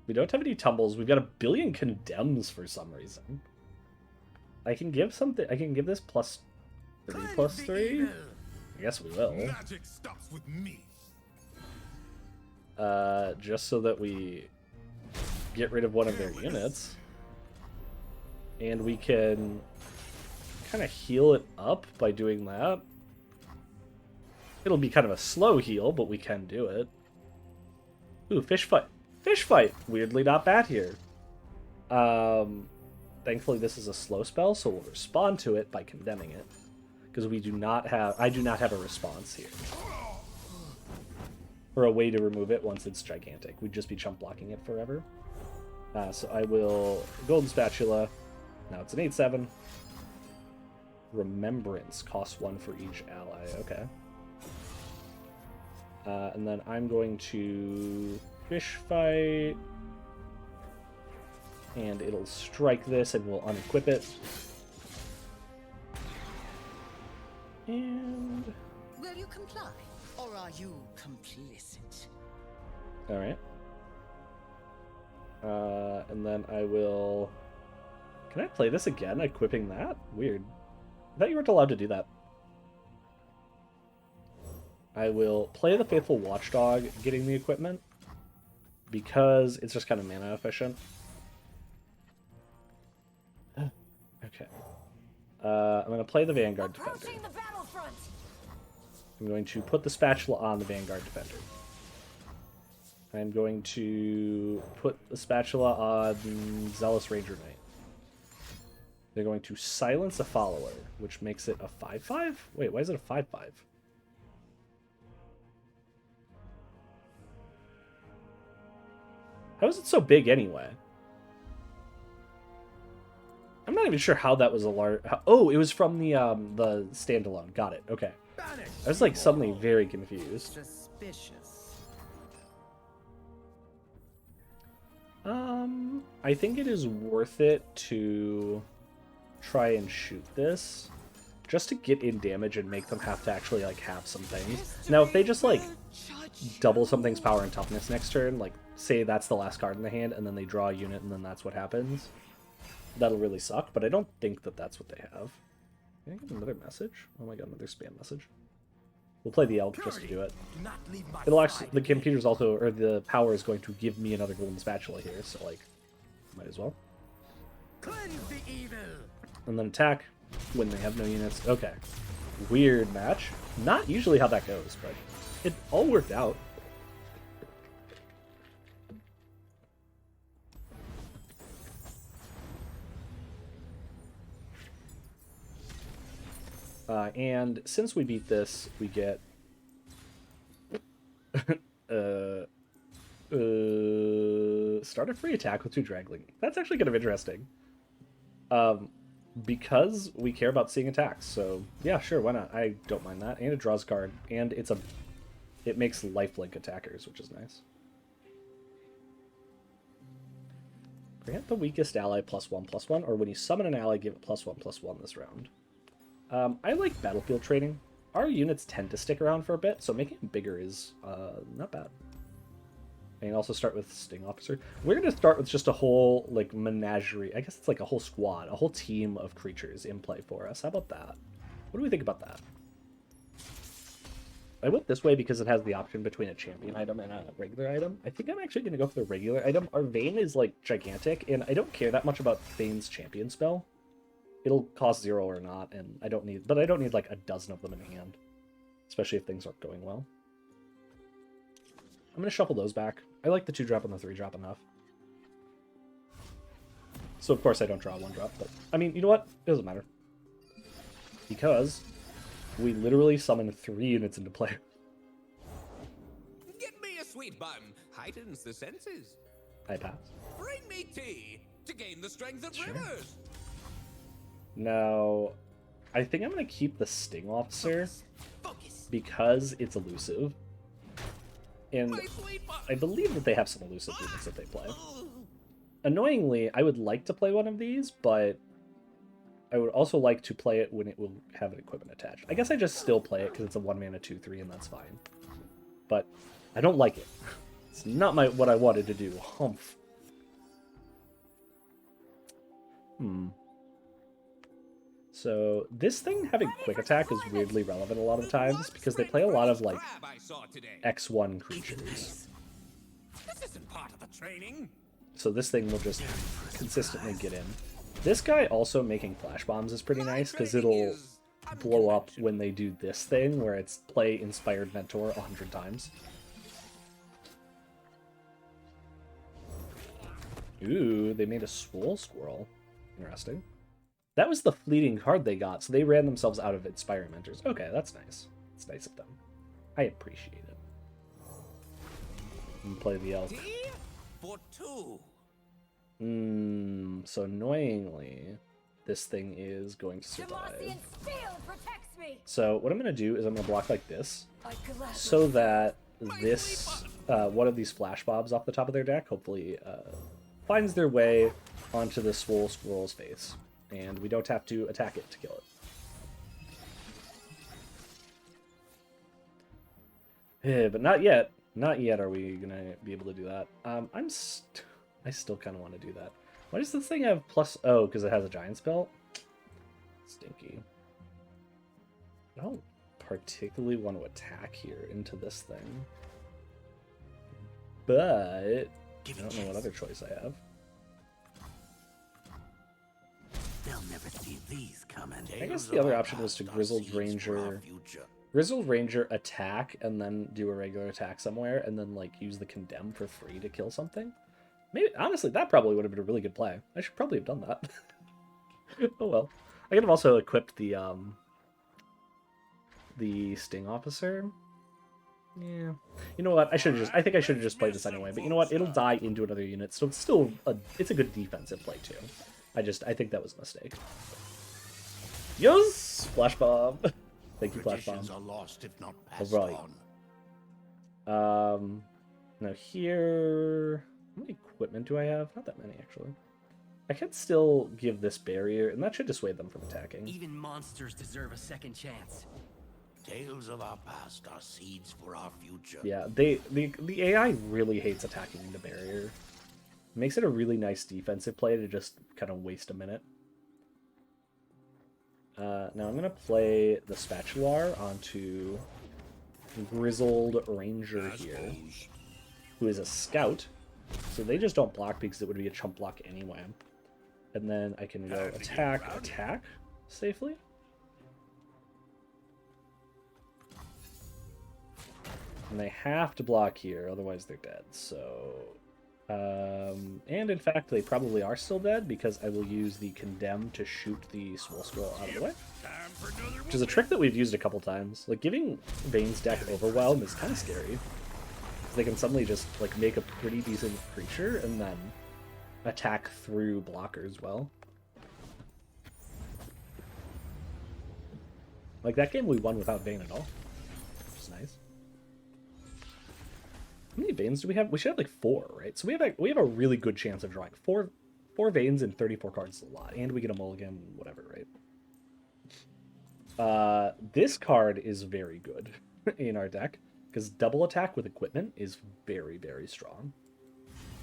we don't have any tumbles. We've got a billion condemns for some reason. I can give something. I can give this plus 3 plus 3. I guess we will. Magic stops with me. Just so that we get rid of one of their units. And we can kind of heal it up by doing that. It'll be kind of a slow heal, but we can do it. Ooh, fish fight. Fish fight! Weirdly not bad here. Thankfully this is a slow spell, so we'll respond to it by condemning it. Because we do not have... I do not have a response here. Or a way to remove it once it's gigantic. We'd just be chump blocking it forever. So I will... Golden Spatula. Now it's an 8/7. Remembrance costs 1 for each ally. Okay. And then I'm going to fish fight. And it'll strike this and we'll unequip it. And... Will you comply? Or are you complicit? Alright. And then I will... Can I play this again, equipping that? Weird. I thought you weren't allowed to do that. I will play the Faithful Watchdog, getting the equipment, because it's just kind of mana efficient. Okay. I'm going to play the Vanguard Defender. I'm going to put the spatula on the Vanguard Defender. I'm going to put the spatula on Zealous Ranger Knight. They're going to silence a follower, which makes it a 5/5? Wait, why is it a 5/5? How is it so big anyway? I'm not even sure how that was a large... Oh, it was from the standalone. Got it. Okay. I was like suddenly very confused. Suspicious. I think it is worth it to try and shoot this just to get in damage and make them have to actually like have some things. Now, if they just like double something's power and toughness next turn, like say that's the last card in the hand and then they draw a unit and then that's what happens, that'll really suck, but I don't think that that's what they have. Can I get another message? Oh my god, another spam message. We'll play the elf just to do it. It'll actually, the computer's also, or the power is going to give me another golden spatula here, so like, might as well. Cleanse the evil. And then attack when they have no units. Okay. Weird match. Not usually how that goes, but it all worked out. And since we beat this, we get start a free attack with 2 Dragling. That's actually kind of interesting. Because we care about seeing attacks. So yeah, sure, why not? I don't mind that. And it draws a card, and it makes lifelink attackers, which is nice. Grant the weakest ally +1/+1, or when you summon an ally, give it +1/+1 this round. I like battlefield training. Our units tend to stick around for a bit, so making them bigger is not bad. I can also start with Sting Officer. We're going to start with just a whole like menagerie. I guess it's like a whole squad, a whole team of creatures in play for us. How about that? What do we think about that? I went this way because it has the option between a champion item and a regular item. I think I'm actually going to go for the regular item. Our Vayne is like gigantic, and I don't care that much about Vayne's champion spell. It'll cost 0 or not, and I don't need like a dozen of them in hand, especially if things aren't going well. I'm gonna shuffle those back. I like the 2-drop and the 3-drop enough. So of course I don't draw a 1-drop, but I mean, you know what? It doesn't matter. Because we literally summoned 3 units into play. Give me a sweet bun. Heightens the senses. I pass. Bring me tea to gain the strength of Sure. rivers. Now, I think I'm going to keep the Sting Officer because it's elusive. And I believe that they have some elusive units that they play. Annoyingly, I would like to play one of these, but I would also like to play it when it will have an equipment attached. I guess I just still play it because it's a 1-mana 2/3 and that's fine. But I don't like it. It's not what I wanted to do. Humph. So this thing having quick attack is weirdly relevant a lot of times because they play a lot of like X1 creatures. This isn't part of the training. So this thing will just consistently get in. This guy also making flash bombs is pretty nice because it'll blow up when they do this thing where it's play Inspired Mentor 100 times. Ooh, they made a Swole Squirrel. Interesting. That was the fleeting card they got, so they ran themselves out of Inspiring Mentors. Okay, that's nice. It's nice of them. I appreciate it. And play the elk. For 2. So annoyingly, this thing is going to survive. So what I'm going to do is I'm going to block like this, so that this, one of these flash bobs off the top of their deck hopefully finds their way onto the Swole Squirrel's face, and we don't have to attack it to kill it. But not yet. Not yet are we going to be able to do that. I still kind of want to do that. Why does this thing have plus... Oh, because it has a giant spell? Stinky. I don't particularly want to attack here into this thing. But I don't know what other choice I have. They'll never see these coming. I guess the other option was to Grizzled Ranger... Grizzled Ranger attack and then do a regular attack somewhere and then like use the Condemn for free to kill something. Maybe, honestly, that probably would have been a really good play. I should probably have done that. Oh well. I could have also equipped the Sting Officer. Yeah. You know what? I think I should have just played this anyway, but you know what? It'll die into another unit, so it's still it's a good defensive play too. I think that was a mistake. Yes! Flash Bomb. Thank you, Flash Bomb. Are lost if not passed Alright. on. Now here... How many equipment do I have? Not that many, actually. I can still give this barrier, and that should dissuade them from attacking. Even monsters deserve a second chance. Tales of our past are seeds for our future. Yeah, the AI really hates attacking the barrier. It makes it a really nice defensive play to just kind of waste a minute. Now I'm going to play the Spatular onto Grizzled Ranger here, who is a scout. So they just don't block because it would be a chump block anyway. And then I can go attack safely. And they have to block here, otherwise they're dead. So, and in fact they probably are still dead because I will use the Condemn to shoot the Swole Squirrel out of the way. Which is a trick that we've used a couple times. Like giving Vayne's deck Overwhelm is kind of scary. They can suddenly just like make a pretty decent creature and then attack through blockers well. Like that game we won without Vayne at all, which is nice. How many Vaynes do we have? We should have like 4, right? So we have a really good chance of drawing 4 Vaynes and 34 cards is a lot, and we get a mulligan, whatever, right? This card is very good in our deck. Because double attack with equipment is very, very strong.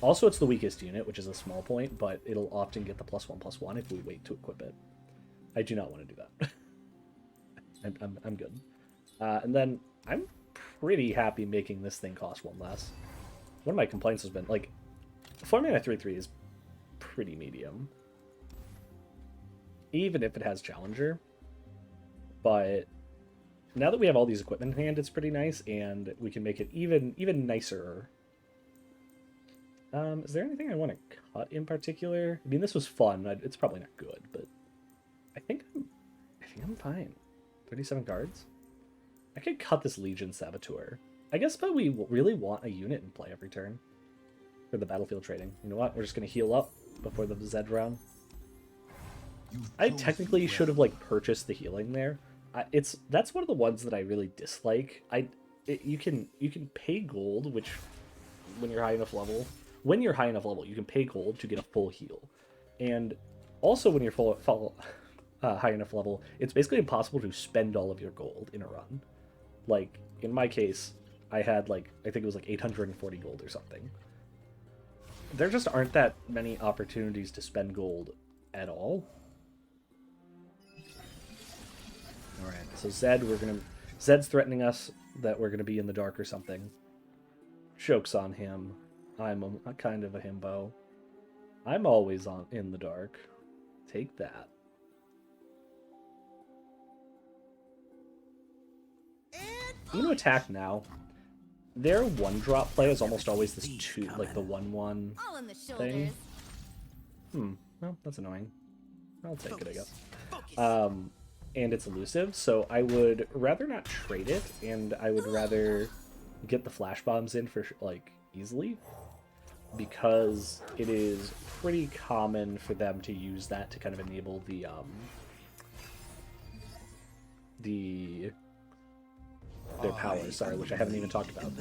Also, it's the weakest unit, which is a small point, but it'll often get the +1/+1 if we wait to equip it. I do not want to do that. I'm good. And then I'm pretty happy making this thing cost 1 less. One of my complaints has been, like, 4-mana 3/3 is pretty medium. Even if it has Challenger. But... now that we have all these equipment in hand, it's pretty nice, and we can make it even nicer. Is there anything I want to cut in particular? I mean, this was fun. It's probably not good, but I think I'm fine. 37 cards. I could cut this Legion Saboteur. I guess, but we really want a unit in play every turn for the battlefield trading. You know what? We're just gonna heal up before the Zed round. I technically should have like purchased the healing there. That's one of the ones that I really dislike. You can pay gold, which when you're high enough level, you can pay gold to get a full heal, and also when you're high enough level, it's basically impossible to spend all of your gold in a run. Like in my case, I had like I think it was like 840 gold or something. There just aren't that many opportunities to spend gold at all. All right, so Zed's threatening us that we're gonna be in the dark or something. Joke's on him. I'm a kind of a himbo. I'm always in the dark. Take that. I'm gonna attack now. Their one-drop play is almost always this like the 1/1 thing. Well, that's annoying. I'll take it, I guess. And it's elusive, so I would rather not trade it, and I would rather get the flash bombs in for like easily, because it is pretty common for them to use that to kind of enable their powers, sorry, which I haven't even talked about.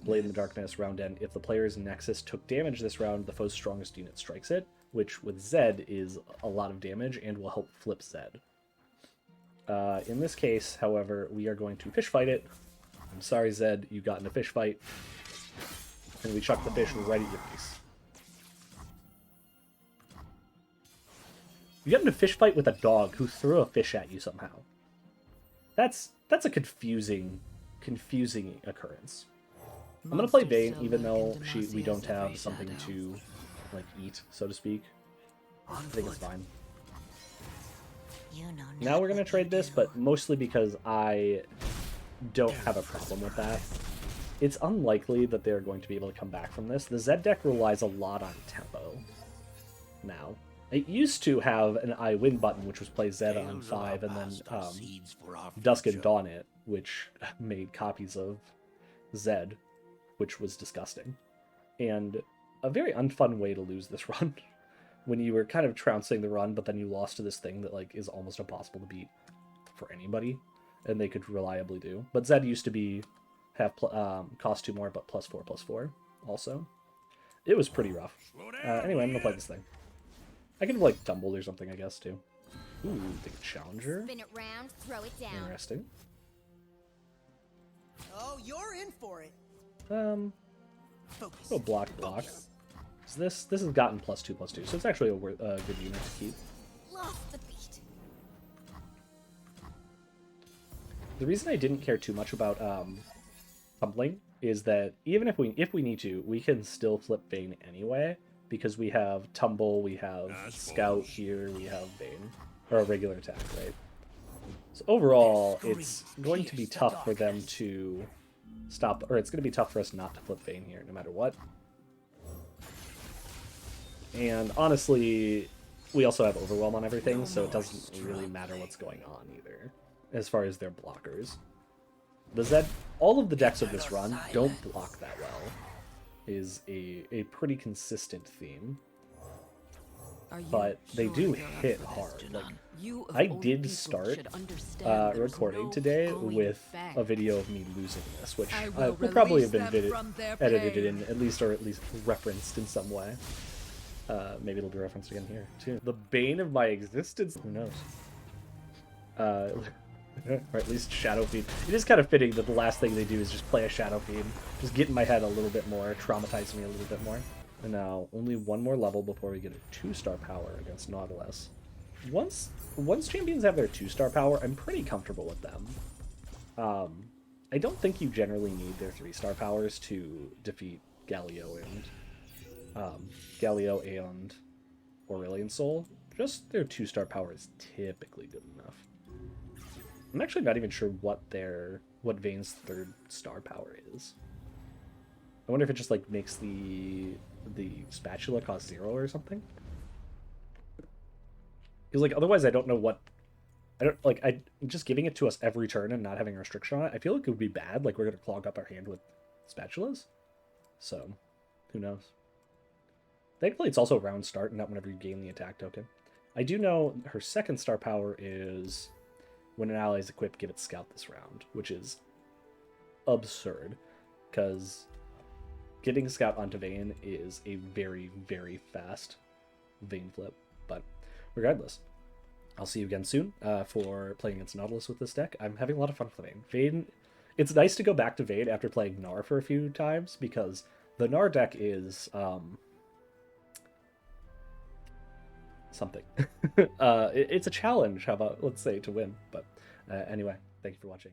Blade in the Darkness, round end. If the player's Nexus took damage this round, the foe's strongest unit strikes it, which with Zed is a lot of damage and will help flip Zed. In this case, however, we are going to fish fight it. I'm sorry, Zed, you got in a fish fight. And we chuck the fish right at your face. You got in a fish fight with a dog who threw a fish at you somehow. That's a confusing occurrence. I'm gonna play Vayne, even though we don't have something to like eat, so to speak. I think it's fine. Now we're gonna trade this, but mostly because I don't have a problem with that. It's unlikely that they're going to be able to come back from this. The Zed deck relies a lot on tempo now. It used to have an I win button, which was play Zed on 5, and then Dusk and Dawn it, which made copies of Zed, which was disgusting. And a very unfun way to lose this run, when you were kind of trouncing the run, but then you lost to this thing that like is almost impossible to beat for anybody, and they could reliably do. But Zed used to have cost 2 more, but +4/+4 also. It was pretty rough. Anyway, I'm gonna play this thing. I could have, like, tumbled or something, I guess, too. Ooh, the Challenger. Spin it round, throw it down. Interesting. Oh, you're in for it. Go block. So this has gotten +2/+2, so it's actually a good unit to keep. Lost the beat. The reason I didn't care too much about tumbling is that even if we need to, we can still flip Vayne anyway, because we have Tumble, we have Scout here, we have Vayne, or a regular attack, right? So overall, it's going to be tough for them to stop, or it's going to be tough for us not to flip Vayne here, no matter what. And honestly, we also have Overwhelm on everything, so it doesn't really matter what's going on either, as far as their blockers. The Zed, all of the decks of this run don't block that well, is a pretty consistent theme. But they do hit hard. Like, I did start recording today with a video of me losing this, which will probably have been edited in, at least referenced in some way. Maybe it'll be referenced again here, too. The bane of my existence? Who knows? Or at least Shadow Fiend. It is kind of fitting that the last thing they do is just play a Shadow Fiend. Just get in my head a little bit more, traumatize me a little bit more. And now, only one more level before we get a 2-star power against Nautilus. Once champions have their 2-star power, I'm pretty comfortable with them. I don't think you generally need their 3-star powers to defeat Galio and Aurelion Sol. Just their 2-star power is typically good enough. I'm actually not even sure what Vayne's 3rd star power is. I wonder if it just like makes the spatula cost 0 or something. Because like otherwise I don't know what just giving it to us every turn and not having a restriction on it. I feel like it would be bad. Like we're gonna clog up our hand with spatulas. So who knows? Thankfully it's also round start and not whenever you gain the attack token. I do know her second star power is when an ally is equipped, give it scout this round, which is absurd, because getting scout onto Vayne is a very, very fast Vayne flip. But regardless, I'll see you again soon for playing against Nautilus with this deck. I'm having a lot of fun with Vayne. Vayne, it's nice to go back to Vayne after playing Gnar for a few times, because the Gnar deck is something. It's a challenge, how about, let's say, to win. But anyway, thank you for watching.